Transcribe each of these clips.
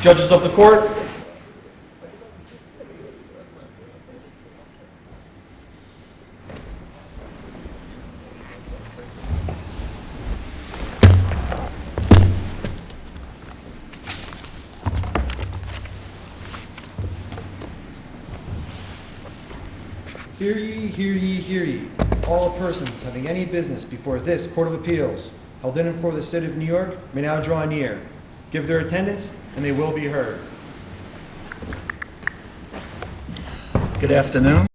Judges of the court. Hear ye, hear ye, hear ye. All persons having any business before this Court of Appeals, held in and for the State of New York, may now draw near, give their attendance, and they will be heard. Good afternoon.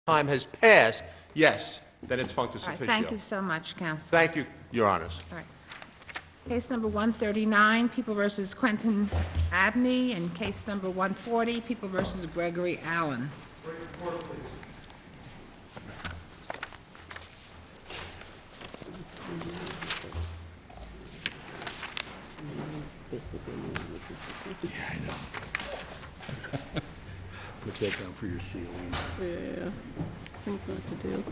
Time has passed, yes, then it's functus All right, officio. thank you so much, counsel. Thank you, Your Honors. All right. Case number 139, People versus Quentin Abney, and case number 140, People versus Gregory Allen. Yeah, I know. Put that down for your ceiling. Yeah, things not to do.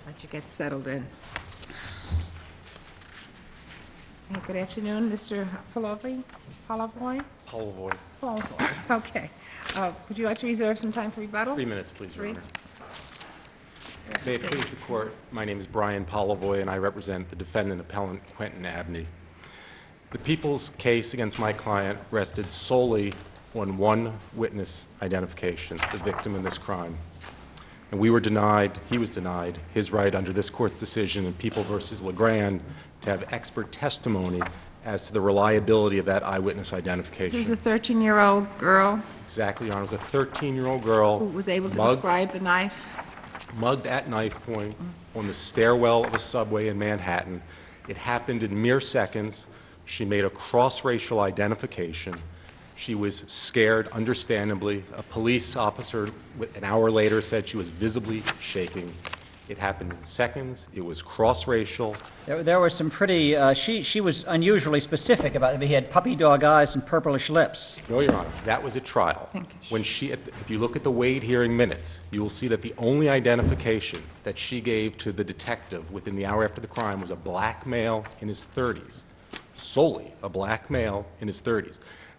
Let you get settled in. Hey, good afternoon, Mr. Palovoy? Palovoy? Polovoy. Palovoy, okay. Would you like to reserve some time for rebuttal? 3 minutes, please, Your Three? Honor. May it please the Court, my name is Brian Polovoy, and I represent the defendant appellant Quentin Abney. The People's case against my client rested solely on one witness identification, the victim in this crime. And we were denied, he was denied, his right under this Court's decision in People versus LeGrand to have expert testimony as to the reliability of that eyewitness identification. This is a 13-year-old girl Exactly, Your Honor. It was a 13-year-old girl. who was able to mugged- describe the knife. mugged at knife point on the stairwell of a subway in Manhattan. It happened in mere seconds. She made a cross-racial identification. She was scared, understandably. A police officer an hour later said she was visibly shaking. It happened in seconds. It was cross-racial. There were some pretty, she was unusually specific about it. He had puppy dog eyes and purplish lips. No, Your Honor, that was a trial. Pinkish. When if you look at the Wade hearing minutes, you will see that the only identification that she gave to the detective within the hour after the crime was a black male in his 30s, solely a black male in his 30s.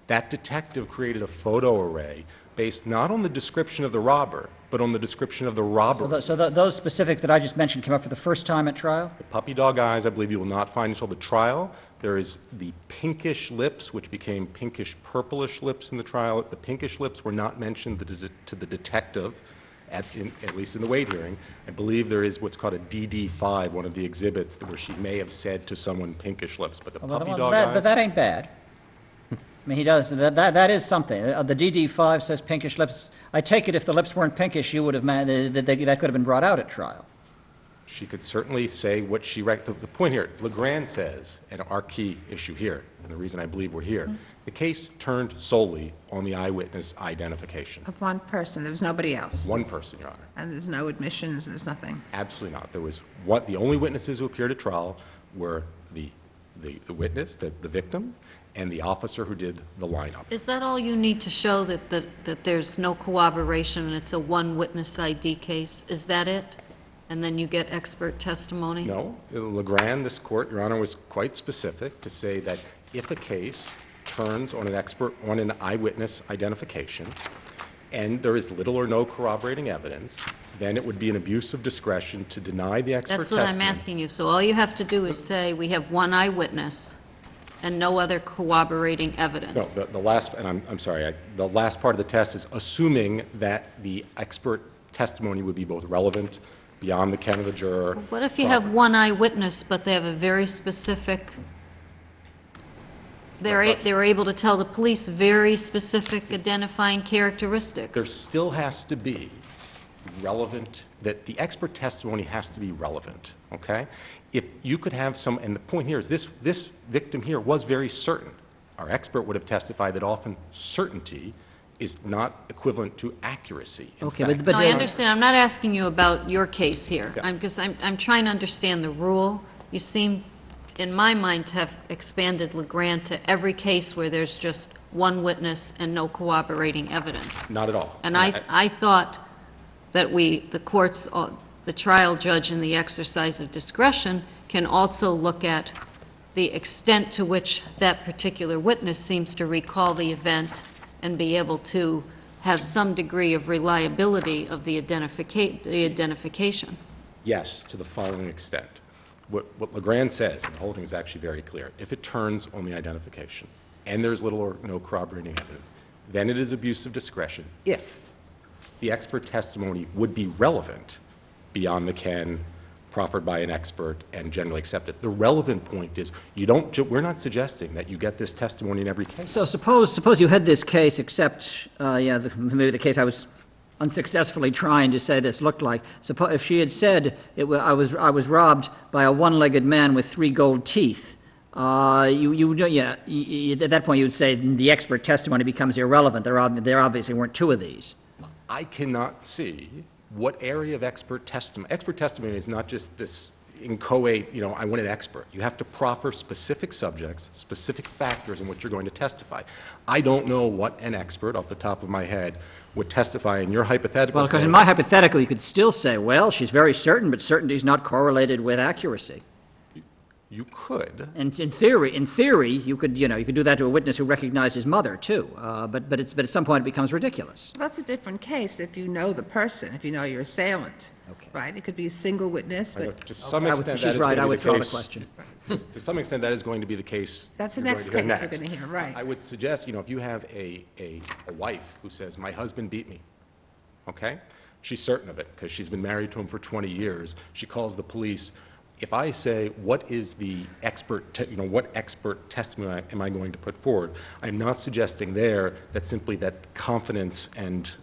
That detective created a photo array based not on the description of the robber, but on the description of the robber. So those specifics that I just mentioned came up for the first time at trial? The puppy dog eyes, I believe you will not find until the trial. There is the pinkish lips, which became pinkish purplish lips in the trial. The pinkish lips were not mentioned to the detective, at least in the Wade hearing. I believe there is what's called a DD5, one of the exhibits, where she may have said to someone pinkish lips, but the puppy dog eyes. But that ain't bad. I mean, he does, that is something. The DD5 says pinkish lips. I take it if the lips weren't pinkish, you would have, that could have been brought out at trial. She could certainly say what she, the point here, LeGrand says, and our key issue here, and the reason I believe we're here, the case turned solely on the eyewitness identification. Of one person, there was nobody else. One person, Your Honor. And there's no admissions, there's nothing. Absolutely not. There was the only witnesses who appeared at trial were the witness, the victim, and the officer who did the lineup. Is that all you need to show that there's no corroboration and it's a one-witness ID case? Is that it? And then you get expert testimony? No. LeGrand, this court, Your Honor, was quite specific to say that if a case turns on an eyewitness identification, and there is little or no corroborating evidence, then it would be an abuse of discretion to deny the expert testimony. That's what I'm asking you. So all you have to do is say, we have one eyewitness and no other corroborating evidence. No, the last, and I'm sorry, the last part of the test is assuming that the expert testimony would be both relevant, beyond the ken of the juror. What if you have one eyewitness, but they have a very specific, they were able to tell the police very specific identifying characteristics? There still has to be relevant, that the expert testimony has to be relevant, okay? If you could have some, and the point here is this victim here was very certain. Our expert would have testified that often certainty is not equivalent to accuracy. Okay, fact, but No, I understand. I'm not asking you about your case here. Yeah. I'm trying to understand the rule. You seem in my mind, have expanded LeGrand to every case where there's just one witness and no corroborating evidence. Not at all. And I thought that the courts, the trial judge in the exercise of discretion can also look at the extent to which that particular witness seems to recall the event and be able to have some degree of reliability of the identification. Yes, to the following extent. What LeGrand says, and the holding is actually very clear, if it turns on the identification and there's little or no corroborating evidence, then it is abuse of discretion if the expert testimony would be relevant beyond the ken proffered by an expert and generally accepted. The relevant point is we're not suggesting that you get this testimony in every case. So suppose you had this case, except, maybe the case I was unsuccessfully trying to say this looked like. Suppose if she had said, I was robbed by a one-legged man with 3 gold teeth, at that point you would say the expert testimony becomes irrelevant. There obviously weren't 2 of these. I cannot see what area of expert testimony is not just this inchoate, I want an expert. You have to proffer specific subjects, specific factors in which you're going to testify. I don't know what an expert, off the top of my head, would testify in your hypothetical. Well, because in my hypothetical, you could still say, well, she's very certain, but certainty is not correlated with accuracy. You could. And in theory, you could do that to a witness who recognized his mother too. But at some point it becomes ridiculous. That's a different case if you know the person, if you know your assailant. Okay. Right? It could be a single witness, but To some extent, she's that is right. I going to be withdraw the the case. question. To some extent, that is going to be the case. that's the you're next going case to we're hear going to hear, right? I would suggest, if you have a wife who says, my husband beat me, okay? She's certain of it because she's been married to him for 20 years. She calls the police. If I say, what is the expert, what expert testimony am I going to put forward? I'm not suggesting there that simply that confidence and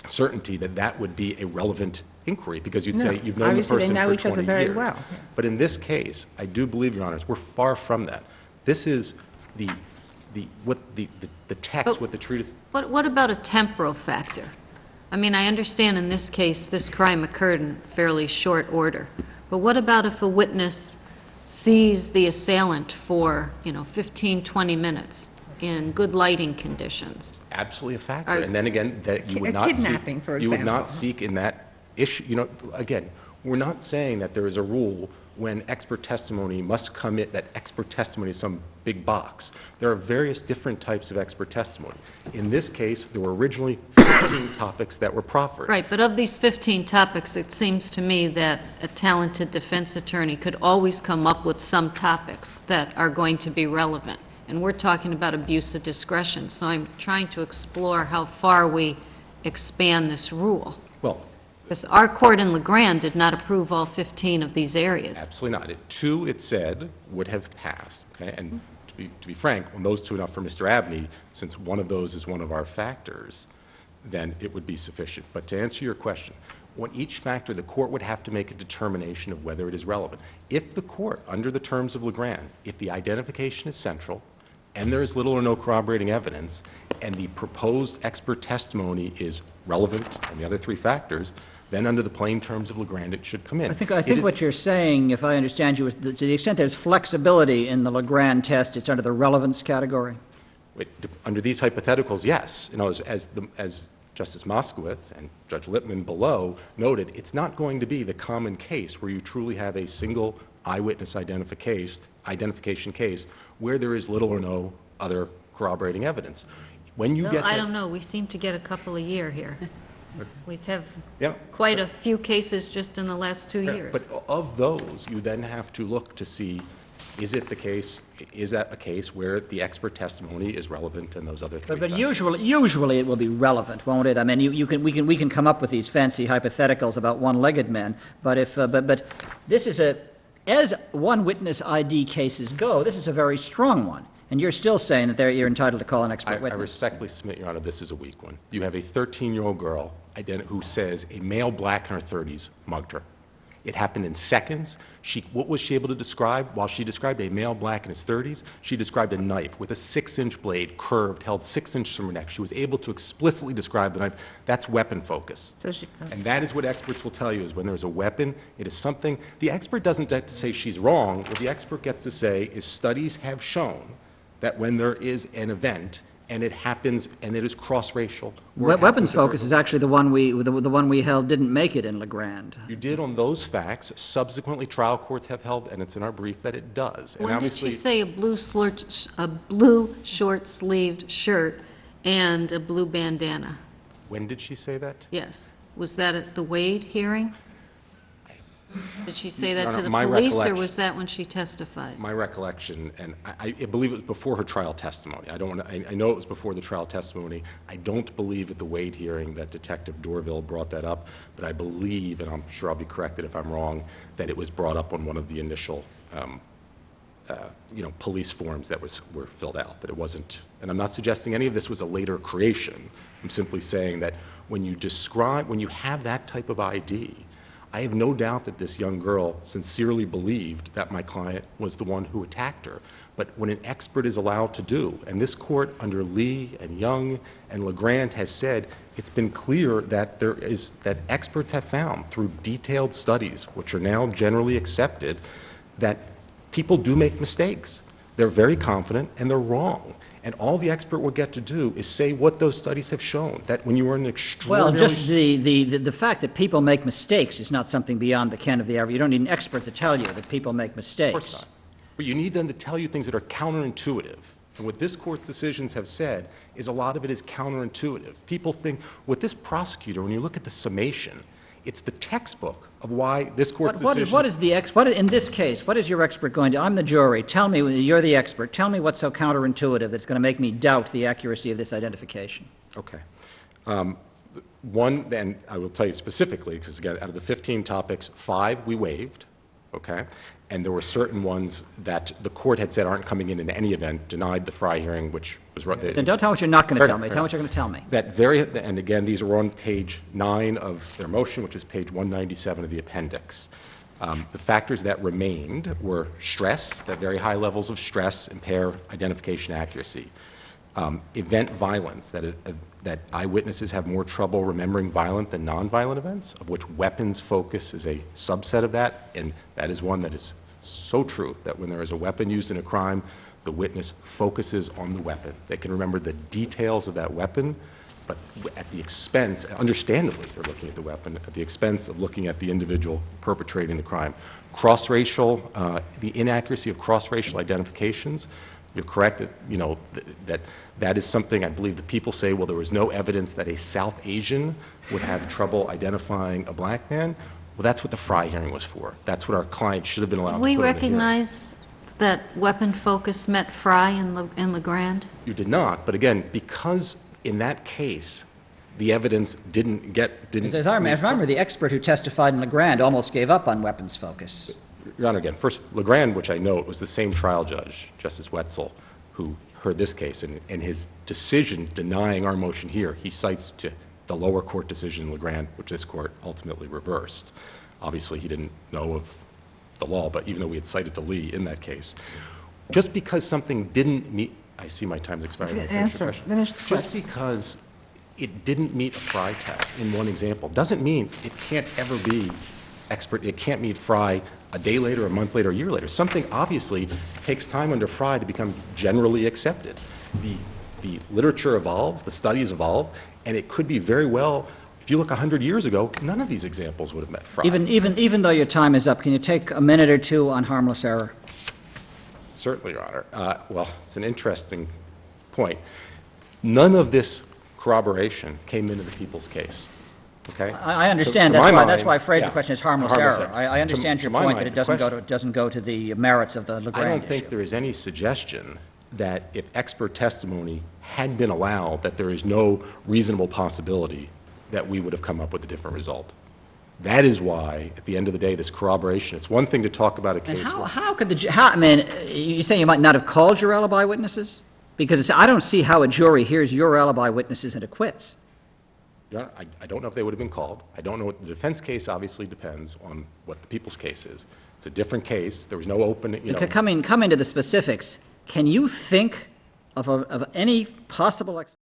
certainty that would be a relevant inquiry, because you'd No, say you've known the obviously they person know for each other 20 very years. well. But in this case, I do believe, Your Honors, we're far from that. This is the text, But- what the treatise. What about a temporal factor? I mean, I understand in this case, this crime occurred in fairly short order. But what about if a witness sees the assailant for, 15, 20 minutes in good lighting conditions? Absolutely a factor. Are- And then again, that you would A not seek. kidnapping, for You would not example. seek in that issue, again, we're not saying that there is a rule when expert testimony must come in, that expert testimony is some big box. There are various different types of expert testimony. In this case, there were originally 15 topics that were proffered. Right, but of these 15 topics, it seems to me that a talented defense attorney could always come up with some topics that are going to be relevant. And we're talking about abuse of discretion, so I'm trying to explore how far we expand this rule. Well, Because our court in LeGrand did not approve all 15 of these areas. absolutely not. Two, it said, would have passed, okay? And to be frank, when those two enough for Mr. Abney, since one of those is one of our factors, then it would be sufficient. But to answer your question, on each factor, the court would have to make a determination of whether it is relevant. If the court, under the terms of LeGrand, if the identification is central, and there is little or no corroborating evidence, and the proposed expert testimony is relevant on the other 3 factors, then under the plain terms of LeGrand, it should come in. I think what you're saying, if I understand you, is that to the extent there's flexibility in the LeGrand test, it's under the relevance category? Under these hypotheticals, yes. As Justice Moskowitz and Judge Lippman below noted, it's not going to be the common case where you truly have a single eyewitness identification case where there is little or no other corroborating evidence. When you Well, get I that- don't know, we seem to get a couple a year here. We've had Yeah. quite a few cases just in the last 2 years. But of those, you then have to look to see, is that a case where the expert testimony is relevant in those other 3 But factors? usually it will be relevant, won't it? I mean, we can come up with these fancy hypotheticals about one-legged men, but but this is as one-witness ID cases go, this is a very strong one. And you're still saying that you're entitled to call an expert I witness. respectfully submit, Your Honor, this is a weak one. You have a 13-year-old girl who says a male black in her 30s mugged her. It happened in seconds. What was she able to describe? While she described a male black in his 30s, she described a knife with a 6-inch blade, curved, held 6 inches from her neck. She was able to explicitly describe the knife. That's weapon focus. So she, And that is what experts will tell you, is when there's a weapon, it is something, the expert doesn't get to say she's wrong. What the expert gets to say is studies have shown that when there is an event, and it happens, and it is cross-racial. or it Weapons happens focus is actually the one we held didn't make it in LeGrand. You did on those facts. Subsequently, trial courts have held, and it's in our brief, that it does. And When did she obviously, say a blue short-sleeved shirt and a blue bandana? when did she say that? Yes. Was that at the Wade hearing? Did she say that Your to Honor, the my police, or recollection- was that when she testified? My recollection, and I believe it was before her trial testimony. I don't want to, I know it was before the trial testimony. I don't believe at the Wade hearing that Detective Dorville brought that up, but I believe, and I'm sure I'll be corrected if I'm wrong, that it was brought up on one of the initial, police forms that were filled out, that it wasn't, and I'm not suggesting any of this was a later creation. I'm simply saying that when you have that type of ID, I have no doubt that this young girl sincerely believed that my client was the one who attacked her. But when an expert is allowed to do, and this court under Lee and Young and LeGrand has said, it's been clear that that experts have found through detailed studies, which are now generally accepted, that people do make mistakes. They're very confident and they're wrong. And all the expert will get to do is say what those studies have shown, that when you are an Well, extraordinarily... just the fact that people make mistakes is not something beyond the ken of the average. You don't need an expert to tell you that people make mistakes. Of course not. But you need them to tell you things that are counterintuitive. And what this court's decisions have said is a lot of it is counterintuitive. People think, with this prosecutor, when you look at the summation, it's the textbook of why this court's decision... In this case, what is your expert going to, I'm the jury, tell me, you're the expert, tell me what's so counterintuitive that's going to make me doubt the accuracy of this identification. Okay. One, and I will tell you specifically, because again, out of the 15 topics, 5 we waived, okay? And there were certain ones that the court had said aren't coming in any event, denied the Fry hearing, which was... Then don't tell me what you're not going to tell me, tell me what you're going to tell me. And again, these are on page 9 of their motion, which is page 197 of the appendix. The factors that remained were stress, that very high levels of stress impair identification accuracy. Event violence, that eyewitnesses have more trouble remembering violent than nonviolent events, of which weapons focus is a subset of that, and that is one that is so true, that when there is a weapon used in a crime, the witness focuses on the weapon. They can remember the details of that weapon, but at the expense, understandably, they're looking at the weapon, at the expense of looking at the individual perpetrating the crime. Cross-racial, the inaccuracy of cross-racial identifications, you're correct that, that is something I believe the people say, well, there was no evidence that a South Asian would have trouble identifying a black man. Well, that's what the Fry hearing was for. That's what our client should have been allowed to put We in the hearing. recognize that weapon focus met Fry in LeGrand? You did not, but again, because in that case, the evidence didn't... As I remember, the expert who testified in LeGrand almost gave up on weapons focus. Your Honor, again, first, LeGrand, which I note, was the same trial judge, Justice Wetzel, who heard this case, and in his decision denying our motion here, he cites to the lower court decision in LeGrand, which this court ultimately reversed. Obviously, he didn't know of the law, but even though we had cited to Lee in that case, just because something didn't meet, I see my time's expiring. Answer, finish the Just question. because it didn't meet a Fry test in one example doesn't mean it can't ever be it can't meet Fry a day later, a month later, a year later. Something obviously takes time under Fry to become generally accepted. The literature evolves, the studies evolve, and it could be very well, if you look 100 years ago, none of these examples would have met Fry. Even though your time is up, can you take a minute or two on harmless error? Certainly, Your Honor. Well, it's an interesting point. None of this corroboration came into the people's case, okay? I understand, To my that's why I mind, phrased yeah, the question as harmless harmless error. error. I understand To your my point mind, that it the doesn't go to the merits of the I LeGrand don't issue. think there is any suggestion that if expert testimony had been allowed, that there is no reasonable possibility that we would have come up with a different result. That is why, at the end of the day, this corroboration, it's one thing to talk about a And case where... how could I mean, you say you might not have called your alibi witnesses? Because I don't see how a jury hears your alibi witnesses and acquits. I don't know if they would have been called. I don't know what the defense case obviously depends on what the people's case is. It's a different case. There was no open, you know. Coming to the specifics, can you think of any possible explanation